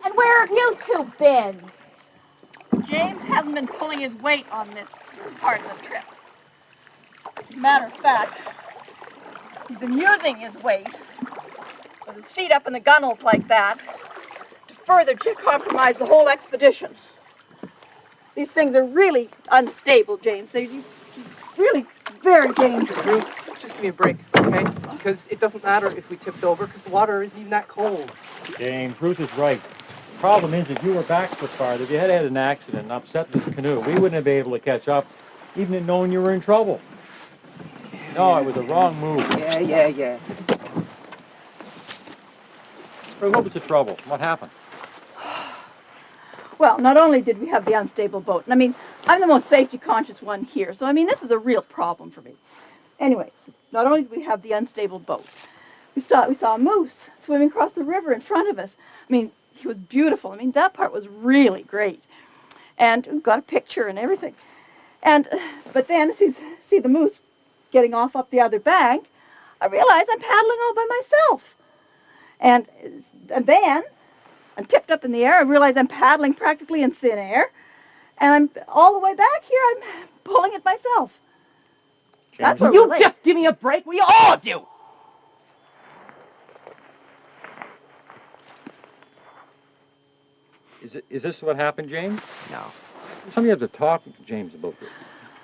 And where have you two been? James hasn't been pulling his weight on this part of the trip. Matter of fact, he's been using his weight with his feet up in the gunnels like that to further compromise the whole expedition. These things are really unstable, James. They're really very dangerous. Ruth, just give me a break, okay? Because it doesn't matter if we tipped over, because the water isn't even that cold. James, Ruth is right. The problem is if you were back so far, that if you had had an accident and upset this canoe, we wouldn't have been able to catch up, even in knowing you were in trouble. No, it was a wrong move. Yeah. What was the trouble? What happened? Well, not only did we have the unstable boat, and I mean, I'm the most safety-conscious one here, so I mean, this is a real problem for me. Anyway, not only did we have the unstable boat, we saw a moose swimming across the river in front of us. I mean, he was beautiful. I mean, that part was really great. And we got a picture and everything. But then, see the moose getting off up the other bank, I realized I'm paddling all by myself. And then, I'm tipped up in the air. I realize I'm paddling practically in thin air. And I'm all the way back here. I'm pulling it myself. That's Will you just give me a break? Will you, all of you? Is this what happened, James? No. Somebody have to talk to James about this.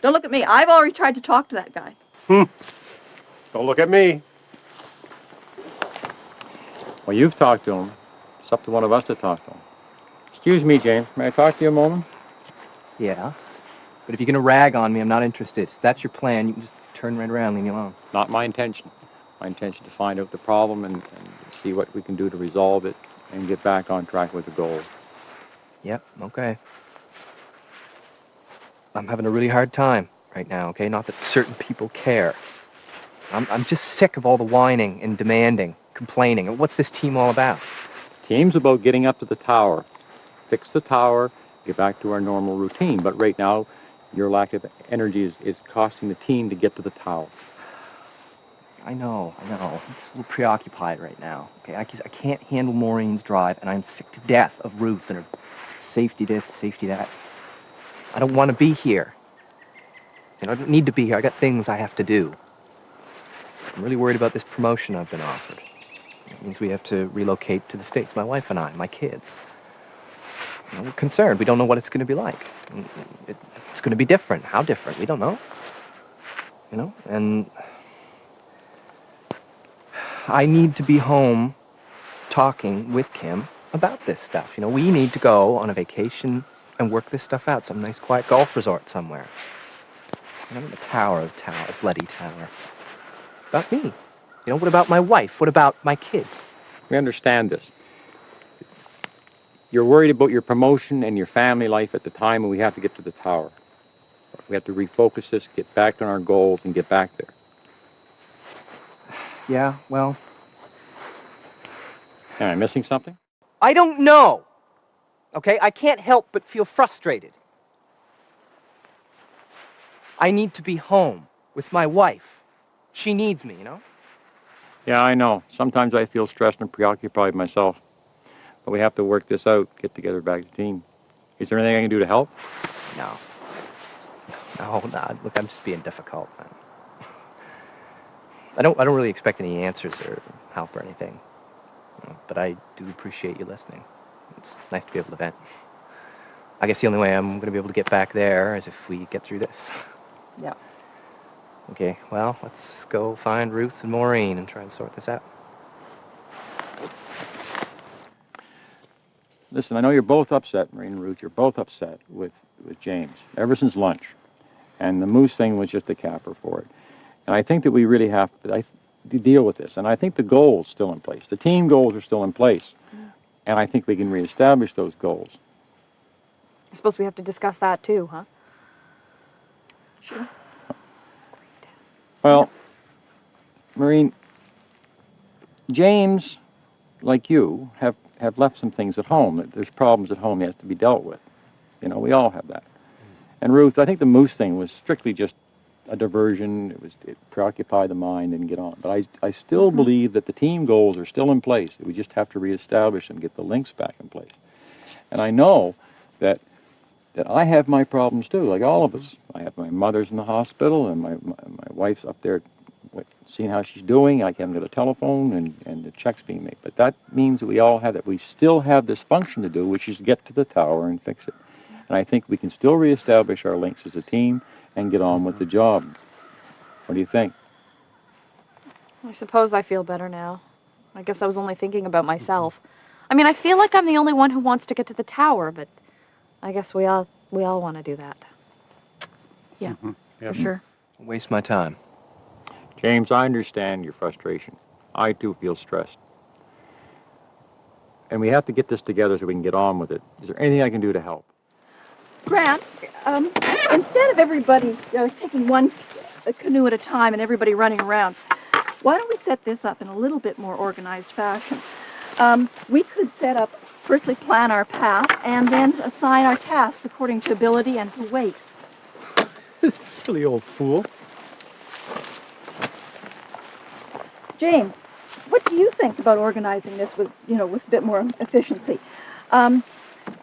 Don't look at me. I've already tried to talk to that guy. Don't look at me. Well, you've talked to him. It's up to one of us to talk to him. Excuse me, James. May I talk to you a moment? Yeah. But if you're going to rag on me, I'm not interested. If that's your plan, you can just turn right around and leave me alone. Not my intention. My intention to find out the problem and see what we can do to resolve it and get back on track with the goal. Yep, okay. I'm having a really hard time right now, okay? Not that certain people care. I'm just sick of all the whining and demanding, complaining. What's this team all about? Team's about getting up to the tower, fix the tower, get back to our normal routine. But right now, your lack of energy is costing the team to get to the tower. I know. I'm just a little preoccupied right now, okay? I can't handle Maureen's drive, and I'm sick to death of Ruth and her safety this, safety that. I don't want to be here. You know, I don't need to be here. I got things I have to do. I'm really worried about this promotion I've been offered. It means we have to relocate to the States, my wife and I, my kids. You know, we're concerned. We don't know what it's going to be like. It's going to be different. How different? We don't know. You know, and I need to be home talking with Kim about this stuff. You know, we need to go on a vacation and work this stuff out, some nice quiet golf resort somewhere. You know, the tower, bloody tower. About me. You know, what about my wife? What about my kids? We understand this. You're worried about your promotion and your family life at the time when we have to get to the tower. We have to refocus this, get back on our goals, and get back there. Yeah, well... Am I missing something? I don't know. Okay? I can't help but feel frustrated. I need to be home with my wife. She needs me, you know? Yeah, I know. Sometimes I feel stressed and preoccupied myself. But we have to work this out, get together back as a team. Is there anything I can do to help? No. Look, I'm just being difficult, man. I don't really expect any answers or help or anything. You know, but I do appreciate you listening. It's nice to be able to vent. I guess the only way I'm going to be able to get back there is if we get through this. Yeah. Okay, well, let's go find Ruth and Maureen and try and sort this out. Listen, I know you're both upset, Maureen and Ruth. You're both upset with James ever since lunch. And the moose thing was just a capper for it. And I think that we really have to deal with this. And I think the goal's still in place. The team goals are still in place. And I think we can reestablish those goals. I suppose we have to discuss that too, huh? Sure. Well, Maureen, James, like you, have left some things at home. There's problems at home that has to be dealt with. You know, we all have that. And Ruth, I think the moose thing was strictly just a diversion. It preoccupied the mind and get on. But I still believe that the team goals are still in place. We just have to reestablish and get the links back in place. And I know that I have my problems too, like all of us. I have my mother's in the hospital, and my wife's up there seeing how she's doing. I haven't got a telephone, and the check's being made. But that means that we all have that. We still have this function to do, which is get to the tower and fix it. And I think we can still reestablish our links as a team and get on with the job. What do you think? I suppose I feel better now. I guess I was only thinking about myself. I mean, I feel like I'm the only one who wants to get to the tower, but I guess we all want to do that. Yeah, Yep. for sure. Waste my time. James, I understand your frustration. I too feel stressed. And we have to get this together so we can get on with it. Is there anything I can do to help? Grant, instead of everybody taking one canoe at a time and everybody running around, why don't we set this up in a little bit more organized fashion? We could set up, firstly plan our path, and then assign our tasks according to ability and to weight. Silly old fool. James, what do you think about organizing this with a bit more efficiency?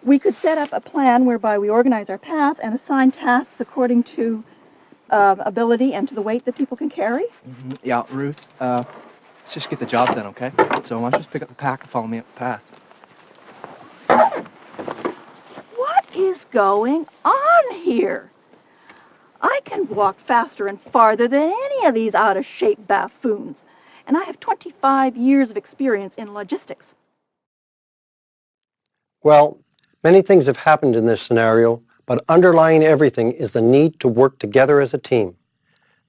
We could set up a plan whereby we organize our path and assign tasks according to ability and to the weight that people can carry. Yeah, Ruth, let's just get the job done, okay? So why don't you just pick up the pack and follow me up the path? What is going on here? I can walk faster and farther than any of these out-of-shape buffoons, and I have 25 years of experience in logistics. Well, many things have happened in this scenario, but underlying everything is the need to work together as a team.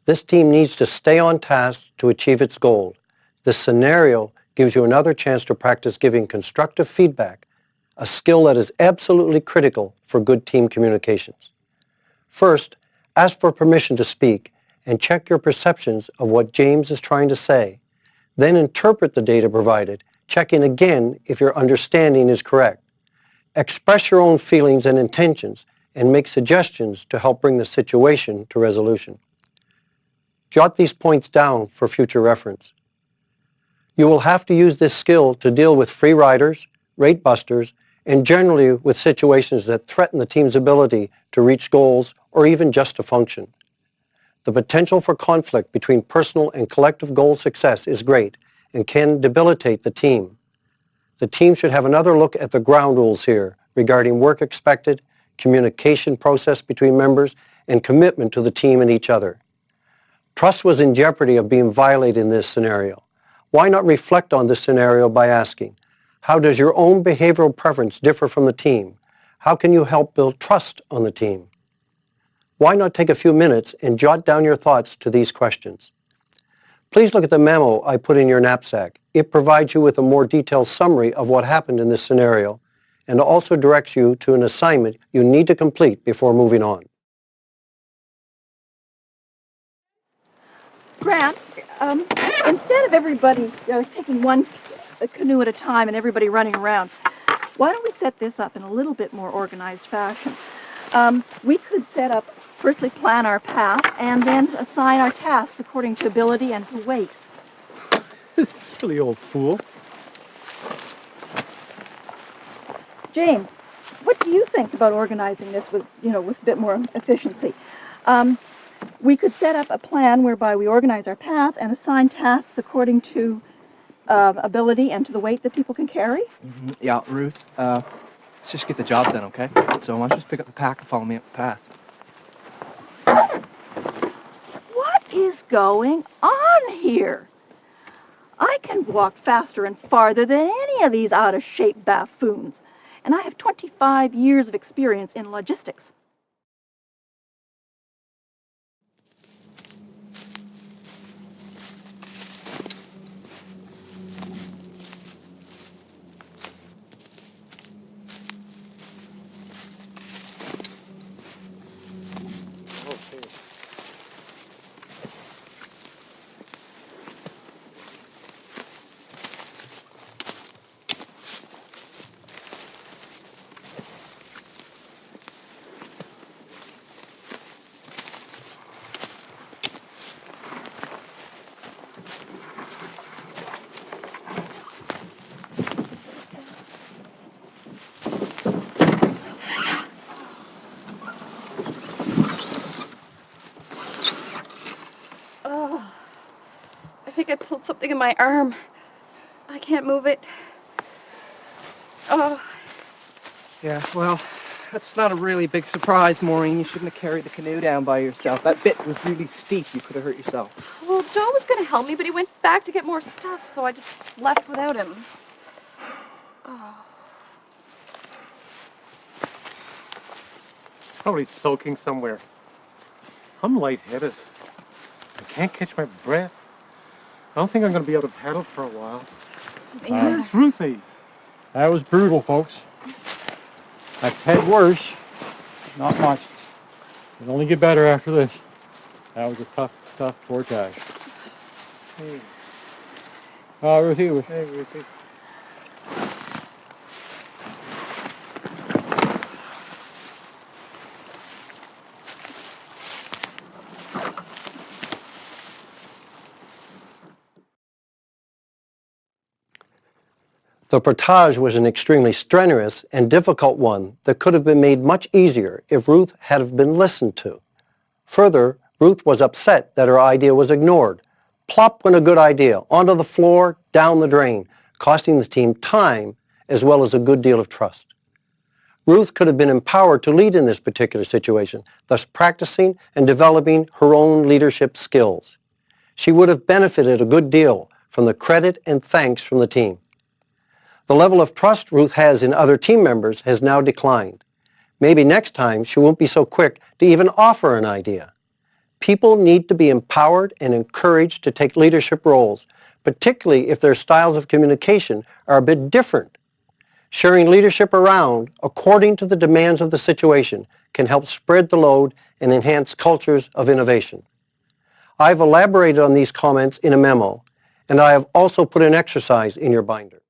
This team needs to stay on task to achieve its goal. This scenario gives you another chance to practice giving constructive feedback, a skill that is absolutely critical for good team communications. First, ask for permission to speak and check your perceptions of what James is trying to say. Then interpret the data provided, checking again if your understanding is correct. Express your own feelings and intentions and make suggestions to help bring the situation to resolution. Jot these points down for future reference. You will have to use this skill to deal with free riders, rate busters, and generally with situations that threaten the team's ability to reach goals or even just to function. The potential for conflict between personal and collective goal success is great and can debilitate the team. The team should have another look at the ground rules here regarding work expected, communication process between members, and commitment to the team and each other. Trust was in jeopardy of being violated in this scenario. Why not reflect on this scenario by asking, how does your own behavioral preference differ from the team? How can you help build trust on the team? Why not take a few minutes and jot down your thoughts to these questions? Please look at the memo I put in your knapsack. It provides you with a more detailed summary of what happened in this scenario and also directs you to an assignment you need to complete before moving on. Grant, instead of everybody taking one canoe at a time and everybody running around, why don't we set this up in a little bit more organized fashion? We could set up, firstly plan our path, and then assign our tasks according to ability and to weight. Silly old fool. James, what do you think about organizing this with a bit more efficiency? We could set up a plan whereby we organize our path and assign tasks according to ability and to the weight that people can carry. Yeah, Ruth, let's just get the job done, okay? So why don't you just pick up the pack and follow me up the path? What is going on here? I can walk faster and farther than any of these out-of-shape buffoons, and I have 25 years of experience in logistics. I pulled something in my arm. I can't move it. Oh. Yeah, well, that's not a really big surprise, Maureen. You shouldn't have carried the canoe down by yourself. That bit was really steep. You could have hurt yourself. Well, Joe was going to help me, but he went back to get more stuff, so I just left without him. Oh. Probably soaking somewhere. I'm lightheaded. I can't catch my breath. I don't think I'm going to be able to paddle for a while. Where's Ruthie? That was brutal, folks. I've had worse. Not much. It'll only get better after this. That was a tough portage. Hey, Ruthie. hey, Ruthie. The portage was an extremely strenuous and difficult one that could have been made much easier if Ruth had have been listened to. Further, Ruth was upset that her idea was ignored. Plop went a good idea, onto the floor, down the drain, costing the team time as well as a good deal of trust. Ruth could have been empowered to lead in this particular situation, thus practicing and developing her own leadership skills. She would have benefited a good deal from the credit and thanks from the team. The level of trust Ruth has in other team members has now declined. Maybe next time she won't be so quick to even offer an idea. People need to be empowered and encouraged to take leadership roles, particularly if their styles of communication are a bit different. Sharing leadership around according to the demands of the situation can help spread the load and enhance cultures of innovation. I've elaborated on these comments in a memo, and I have also put an exercise in your binder.